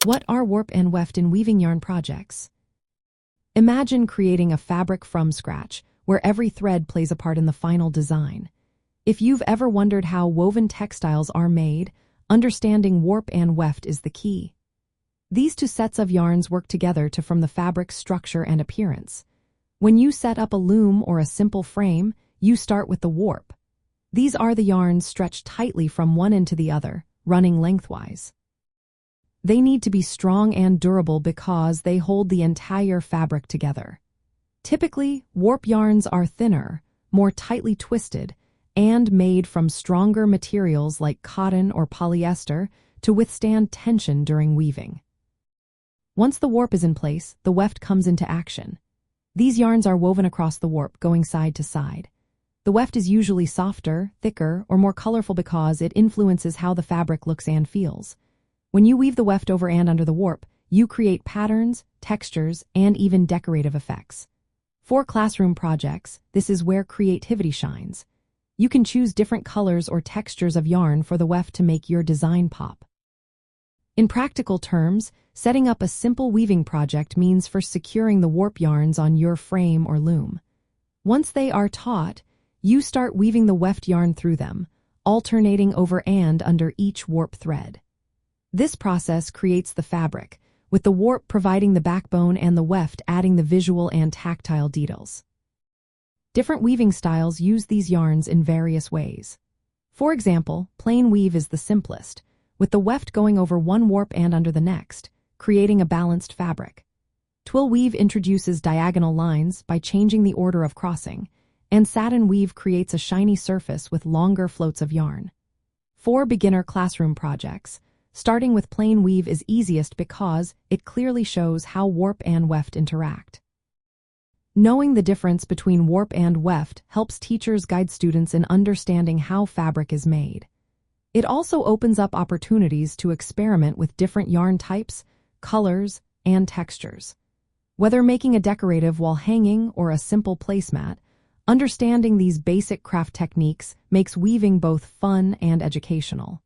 What are warp and weft in weaving yarn projects? Imagine creating a fabric from scratch, where every thread plays a part in the final design. If you've ever wondered how woven textiles are made, understanding warp and weft is the key. These two sets of yarns work together to form the fabric's structure and appearance. When you set up a loom or a simple frame, you start with the warp. These are the yarns stretched tightly from one end to the other, running lengthwise. They need to be strong and durable because they hold the entire fabric together. Typically, warp yarns are thinner, more tightly twisted, and made from stronger materials like cotton or polyester to withstand tension during weaving. Once the warp is in place, the weft comes into action. These yarns are woven across the warp, going side to side. The weft is usually softer, thicker, or more colorful because it influences how the fabric looks and feels. When you weave the weft over and under the warp, you create patterns, textures, and even decorative effects. For classroom projects, this is where creativity shines. You can choose different colors or textures of yarn for the weft to make your design pop. In practical terms, setting up a simple weaving project means for securing the warp yarns on your frame or loom. Once they are taut, you start weaving the weft yarn through them, alternating over and under each warp thread. This process creates the fabric, with the warp providing the backbone and the weft adding the visual and tactile details. Different weaving styles use these yarns in various ways. For example, plain weave is the simplest, with the weft going over one warp and under the next, creating a balanced fabric. Twill weave introduces diagonal lines by changing the order of crossing, and satin weave creates a shiny surface with longer floats of yarn. For beginner classroom projects, starting with plain weave is easiest because it clearly shows how warp and weft interact. Knowing the difference between warp and weft helps teachers guide students in understanding how fabric is made. It also opens up opportunities to experiment with different yarn types, colors, and textures. Whether making a decorative wall hanging or a simple placemat, understanding these basic craft techniques makes weaving both fun and educational.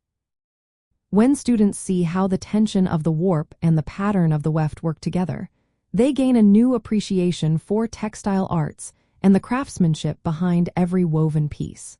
When students see how the tension of the warp and the pattern of the weft work together, they gain a new appreciation for textile arts and the craftsmanship behind every woven piece.